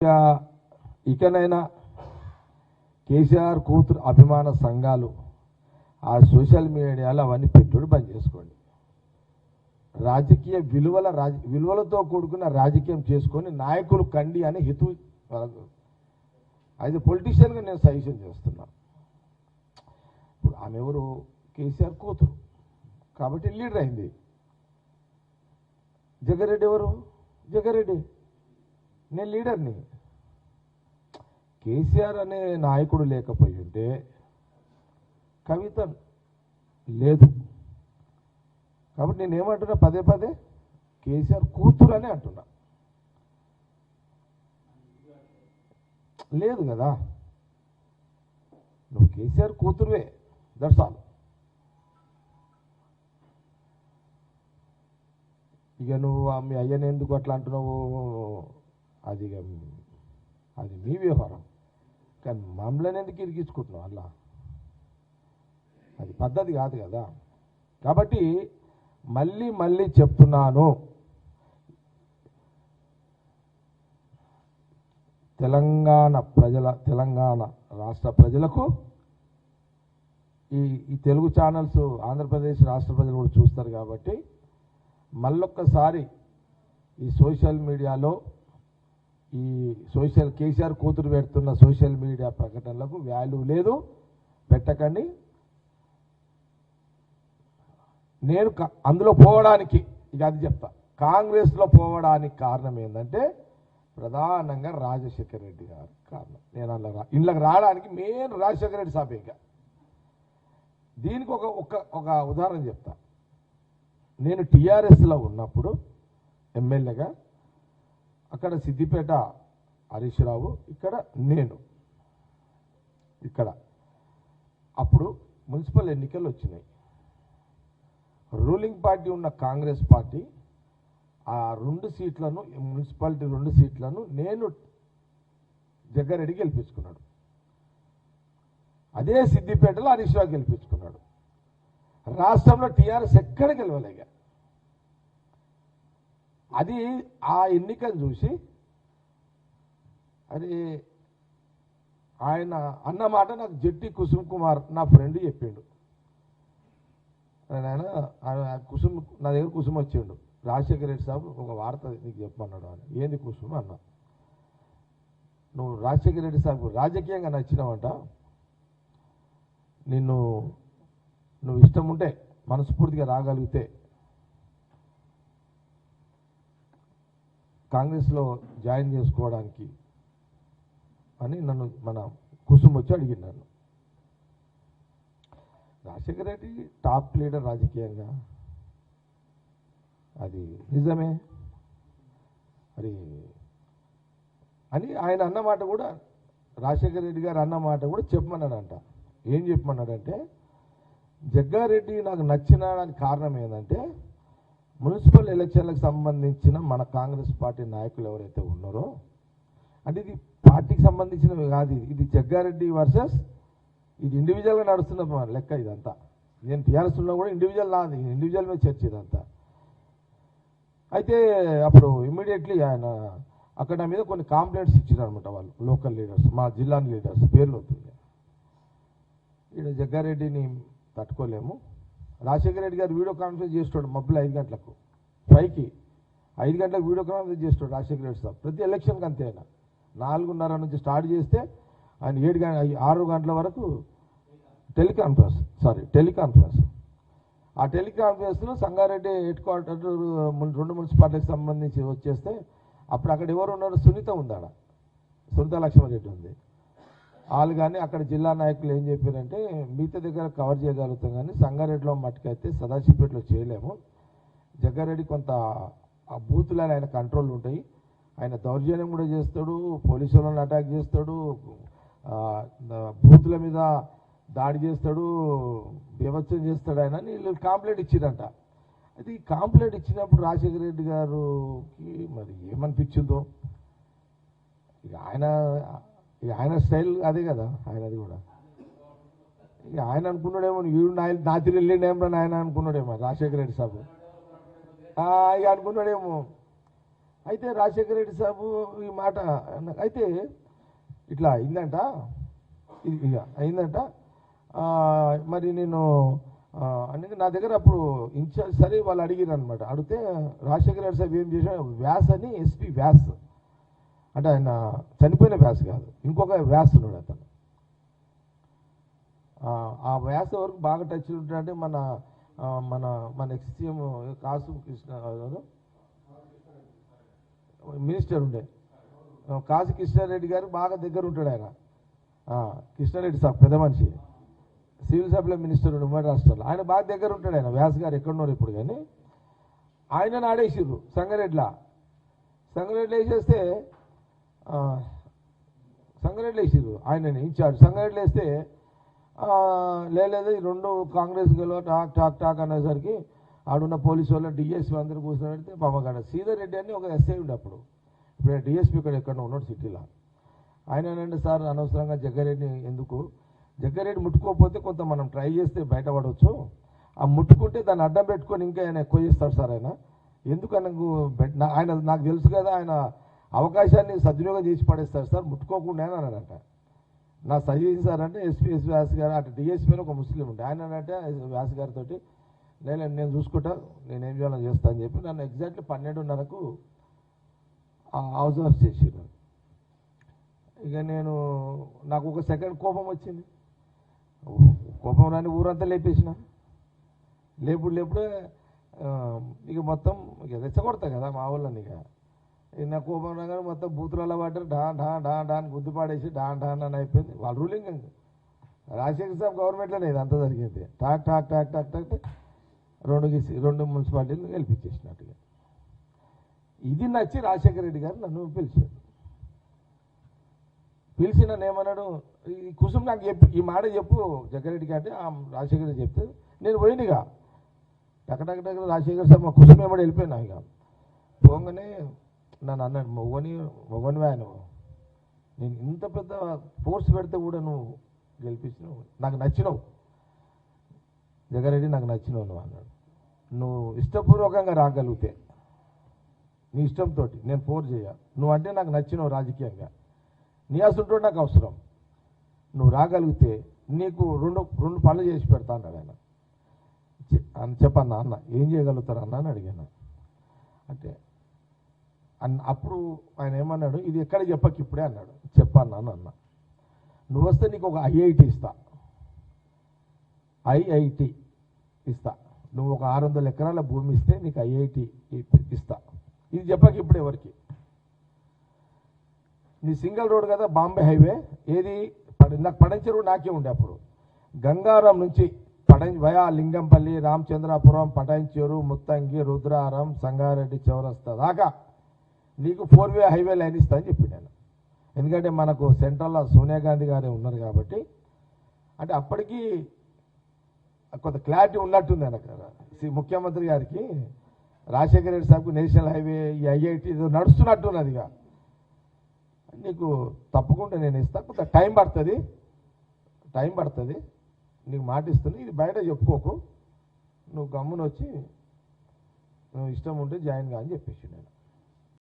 ఇకనైనా కేసీఆర్ కూతురు అభిమాన సంఘాలు ఆ సోషల్ మీడియాలో అవన్నీ పెట్టుడు బంద్ చేసుకోండి. రాజకీయ విలువలతో కూడుకున్న రాజకీయం చేసుకొని నాయకులు కండి అని హితవు. అయితే పొలిటీషియన్గా నేను సజెషన్ చేస్తున్నాను. ఇప్పుడు ఆమె ఎవరు? కేసీఆర్ కూతురు కాబట్టి లీడర్ అయింది. జగ్గారెడ్డి ఎవరు? జగ్గారెడ్డి నేను లీడర్ని. కేసీఆర్ అనే నాయకుడు లేకపోయి ఉంటే కవిత లేదు. కాబట్టి నేనేమంటున్నా, పదే పదే కేసీఆర్ కూతురు అని అంటున్నా. లేదు కదా, నువ్వు కేసీఆర్ కూతురువే, దట్స్ ఆల్. ఇక నువ్వు మీ అయ్యని ఎందుకు అట్లా అంటున్నావు, అది మీ వ్యవహారం. కానీ మమ్మల్ని ఎందుకు ఇరిగించుకుంటున్నావు అలా? అది పద్ధతి కాదు కదా. కాబట్టి మళ్ళీ చెప్తున్నాను, తెలంగాణ రాష్ట్ర ప్రజలకు ఈ తెలుగు ఛానల్స్ ఆంధ్రప్రదేశ్ రాష్ట్ర ప్రజలు కూడా చూస్తారు. కాబట్టి మళ్ళొక్కసారి ఈ సోషల్ మీడియాలో కేసీఆర్ కూతురు పెడుతున్న సోషల్ మీడియా ప్రకటనలకు వాల్యూ లేదు, పెట్టకండి. నేను అందులో పోవడానికి ఇక అది చెప్తా. కాంగ్రెస్లో పోవడానికి కారణం ఏంటంటే ప్రధానంగా రాజశేఖర రెడ్డి గారు కారణం. నేను ఇంట్లోకి రావడానికి మెయిన్ రాజశేఖర రెడ్డి సాబ్. ఇంకా దీనికి ఒక ఉదాహరణ చెప్తా. నేను టీఆర్ఎస్లో ఉన్నప్పుడు ఎమ్మెల్యేగా, అక్కడ సిద్దిపేట హరీష్ రావు, ఇక్కడ నేను, ఇక్కడ అప్పుడు మున్సిపల్ ఎన్నికలు వచ్చినాయి. రూలింగ్ పార్టీ ఉన్న కాంగ్రెస్ పార్టీ ఆ మున్సిపాలిటీ 2 సీట్లను నేను జగ్గారెడ్డి గెలిపించుకున్నాడు. అదే సిద్దిపేటలో హరీష్ రావు గెలిపించుకున్నాడు. రాష్ట్రంలో టీఆర్ఎస్ ఎక్కడ గెలవలేగా. అది ఆ ఎన్నికను చూసి అది ఆయన అన్నమాట నాకు జట్టి కుసుమ్ కుమార్ నా ఫ్రెండ్ చెప్పిండు. ఆయన నా దగ్గర కుసుమ్ వచ్చిండు, రాజశేఖర రెడ్డి సాబ్ ఒక వార్త నీకు చెప్పమన్నాడు అని. ఏంది కుసుమ్ అన్న, నువ్వు రాజశేఖర రెడ్డి సాబ్ రాజకీయంగా నచ్చినావంట, నువ్వు ఇష్టం ఉంటే మనస్ఫూర్తిగా రాగలిగితే కాంగ్రెస్లో జాయిన్ చేసుకోవడానికి అని నన్ను మన కుసుమ్ వచ్చి అడిగినాను. రాజశేఖర రెడ్డి టాప్ లీడర్ రాజకీయంగా, అది నిజమే మరి అని ఆయన అన్నమాట కూడా, రాజశేఖర రెడ్డి గారు అన్నమాట కూడా చెప్పమన్నాడంట. ఏం చెప్పమన్నాడంటే, జగ్గారెడ్డి నాకు నచ్చినడానికి కారణం ఏంటంటే మున్సిపల్ ఎలక్షన్లకు సంబంధించిన మన కాంగ్రెస్ పార్టీ నాయకులు ఎవరైతే ఉన్నారో, అంటే ఇది పార్టీకి సంబంధించినవి కాదు, ఇది జగ్గారెడ్డి వర్సెస్ ఇది ఇండివిజువల్గా నడుస్తున్న లెక్క ఇదంతా. నేను టీఆర్ఎస్ ఉన్నా కూడా ఇండివిజువల్ మీద చర్చ ఇదంతా. అయితే అప్పుడు ఇమ్మీడియట్లీ ఆయన అక్కడ మీద కొన్ని కాంప్లైంట్స్ ఇచ్చారనమాట వాళ్ళు, లోకల్ లీడర్స్, మా జిల్లా లీడర్స్, పేర్లు అవుతుంది. ఇక్కడ జగ్గారెడ్డిని తట్టుకోలేము. రాజశేఖర రెడ్డి గారు వీడియో కాన్ఫరెన్స్ చేస్తాడు మబ్బులు 5 గంటలకు, 5కి 5 గంటలకు వీడియో కాన్ఫరెన్స్ చేస్తాడు రాజశేఖర రెడ్డి సార్. ప్రతి ఎలక్షన్కి అంతే. ఆయన 4:30 నుంచి స్టార్ట్ చేస్తే ఆయన 6 గంటల వరకు టెలికాన్ఫరెన్స్. ఆ టెలికాన్ఫరెన్స్లో సంగారెడ్డి హెడ్ క్వార్టర్ 2 మున్సిపాలిటీకి సంబంధించి వచ్చేస్తే అప్పుడు అక్కడ ఎవరు ఉన్నారు? సునీత ఉందాడ, సునీత లక్ష్మారెడ్డి ఉంది. వాళ్ళు కానీ అక్కడ జిల్లా నాయకులు ఏం చెప్పారంటే, మిగతా దగ్గర కవర్ చేయగలుగుతాం కానీ సంగారెడ్డిలో మట్టుకైతే సదాశివపేటలో చేయలేము. జగ్గారెడ్డి కొంత ఆ బూతులు ఆయన కంట్రోల్ ఉంటాయి, ఆయన దౌర్జన్యం కూడా చేస్తాడు, పోలీసులను అటాక్ చేస్తాడు, బూతుల మీద దాడి చేస్తాడు, బీభత్సం చేస్తాడు ఆయన అని వీళ్ళు కంప్లైంట్ ఇచ్చారంట. అయితే ఈ కంప్లైంట్ ఇచ్చినప్పుడు రాజశేఖర రెడ్డి గారికి మరి ఏమనిపించిందో, ఇక ఆయన స్టైల్ అదే కదా ఆయనది కూడా. ఇక ఆయన అనుకున్నాడేమో, వీడు నా తిరిగి వెళ్ళిండేమో ఆయన అనుకున్నాడేమో రాజశేఖర రెడ్డి సాబు, ఇక అనుకున్నాడేమో. అయితే రాజశేఖర రెడ్డి సాబు ఈ మాట అయితే ఇట్లా అయిందంట, ఇక అయిందంట. మరి నేను అందుకే నా దగ్గర అప్పుడు ఇన్ఛార్జ్ సరే వాళ్ళు అడిగారు అనమాట. అడిగితే రాజశేఖర రెడ్డి సాబ్ ఏం చేశాడు, వ్యాస్ అని ఎస్పీ వ్యాస్ అంటే ఆయన చనిపోయిన వ్యాస్ కాదు, ఇంకొక వ్యాస్ ఉన్నాడు అతను. ఆ వ్యాస వరకు బాగా టచ్ ఉంటాడంటే మన మన మన ఎక్స్సీఎం కాసు కృష్ణ మినిస్టర్ ఉండే కాసు కృష్ణారెడ్డి గారు బాగా దగ్గర ఉంటాడు ఆయన. కృష్ణారెడ్డి సాబ్ పెద్ద మనిషి, సివిల్ సప్లై మినిస్టర్ ఉండే ఉమ్మడి రాష్ట్రాల్లో. ఆయన బాగా దగ్గర ఉంటాడు. ఆయన వ్యాస్ గారు ఎక్కడున్నారు ఇప్పుడు, కానీ ఆయనను ఆడేసిర్రు సంగారెడ్డిలో వేసేస్తే సంగారెడ్డిలో వేసిర్రు ఆయనని ఇన్ఛార్జ్. సంగారెడ్డిలో వేస్తే లేదు ఈ రెండు కాంగ్రెస్ గెలవ టాక్ టాక్ టాక్ అనేసరికి ఆడున్న పోలీసు వాళ్ళు డిఎస్పీ అందరూ కూర్చొని పెడితే పాపగాడ శ్రీధర్ రెడ్డి అని ఒక ఎస్ఐ ఉండే అప్పుడు, ఇప్పుడు డిఎస్పీ ఇక్కడ ఎక్కడ ఉన్నాడు సిటీలో. ఆయన ఏంటంటే సార్ అనవసరంగా జగ్గారెడ్డిని ఎందుకు, జగ్గారెడ్డి ముట్టుకోకపోతే కొంత మనం ట్రై చేస్తే బయటపడవచ్చు, ఆ ముట్టుకుంటే దాన్ని అడ్డం పెట్టుకొని ఇంకా ఆయన ఎక్కువ చేస్తాడు సార్ ఆయన, ఎందుకు ఆయన నాకు తెలుసు కదా ఆయన అవకాశాన్ని సద్వినియోగం చేసి పడేస్తారు సార్, ముట్టుకోకుండా అని అన్నాడంట. నా సజెషన్ సార్ అంటే ఎస్పీ వ్యాస్ గారు అటు డిఎస్పీ ఒక ముస్లిం ఉండే ఆయన అంటే వ్యాస్ గారితో నేను చూసుకుంటా నేనేం చేయాలో చేస్తా అని చెప్పి నన్ను ఎగ్జాక్ట్లీ 12:30కు హౌస్ అరెస్ట్ చేసారు. ఇక నాకు ఒక సెకండ్ కోపం వచ్చింది, కోపం రాని ఊరంతా లేపేసిన, లేపుడే ఇక మొత్తం ఇక రెచ్చగొడతా కదా మా వాళ్ళని. ఇక నా కోపం రాగానే మొత్తం బూతులలో పడ్డారు, డా అని గుద్దు పాడేసి డా అని అయిపోయింది. వాళ్ళ రూలింగ్ రాజశేఖర సాబ్ గవర్నమెంట్లోనే ఇది అంతా జరిగింది. Talk talk talk talk talk రెండు మున్సిపాలిటీలు గెలిపించేసినట్టుగా. ఇది నచ్చి రాజశేఖర రెడ్డి గారు నన్ను పిలిచి నన్ను ఏమన్నాడు, ఈ కుసుమ్ నాకు చెప్పు, ఈ మాట చెప్పు జగ్గారెడ్డికి అంటే రాజశేఖర రెడ్డి చెప్తే నేను పోయినగా టకటక రాజశేఖర సార్ మా కుసుమ్ ఏమో వెళ్ళిపోయినా. ఇక పోగానే నన్ను అన్నాడు, మొగనివా నువ్వు, నేను ఇంత పెద్ద ఫోర్స్ పెడితే కూడా నువ్వు గెలిపించినావు, నాకు నచ్చినావు జగ్గారెడ్డి, నాకు నచ్చినావు నువ్వు అన్నాడు. నువ్వు ఇష్టపూర్వకంగా రాగలిగితే నీ ఇష్టంతో నేను ఫోర్స్ చేయ, నువ్వు అంటే నాకు నచ్చినావు రాజకీయంగా, నీ అసలు నాకు అవసరం, నువ్వు రాగలిగితే నీకు రెండు పనులు చేసి పెడతా అన్నాడు ఆయన. చెప్పన్నా అన్న ఏం చేయగలుగుతారు అన్న అని అడిగాను. అంటే అప్పుడు ఆయన ఏమన్నాడు, ఇది ఎక్కడ చెప్పకి ఇప్పుడే అన్నాడు. చెప్పన్నా అన్న, నువ్వు వస్తే నీకు ఒక ఐఐటి ఇస్తా, ఐఐటి ఇస్తా, నువ్వు ఒక 600 ఎకరాల భూమి ఇస్తే నీకు ఐఐటి ఇస్తా, ఇది చెప్పకి ఇప్పుడు ఎవరికి, నీ సింగిల్ రోడ్ కదా బాంబే హైవే, ఏది నాకు పడంచెరువు నాకే ఉండే అప్పుడు, గంగారం నుంచి వయా లింగంపల్లి, రామచంద్రాపురం, పటాన్చెరు, ముత్తంగి, రుద్రారం, సంగారెడ్డి చౌరస్తా దాకా నీకు 4-వే హైవే లైన్ ఇస్తా అని చెప్పి నేను. ఎందుకంటే మనకు సెంట్రల్లో సోనియా గాంధీ గారే ఉన్నారు కాబట్టి, అంటే అప్పటికి కొంత క్లారిటీ ఉన్నట్టుంది ఆయనకు ముఖ్యమంత్రి గారికి, రాజశేఖర రెడ్డి సాబ్కు నేషనల్ హైవే ఈ ఐఐటి నడుస్తున్నట్టున్నది. ఇక నీకు తప్పకుండా నేను ఇస్తా, కొంత టైం పడుతుంది, నీకు మాట ఇస్తుంది, ఇది బయట చెప్పుకోకు, నువ్వు గమ్మున వచ్చి నువ్వు ఇష్టం ఉంటే జాయిన్ గా అని చెప్పేసి నేను.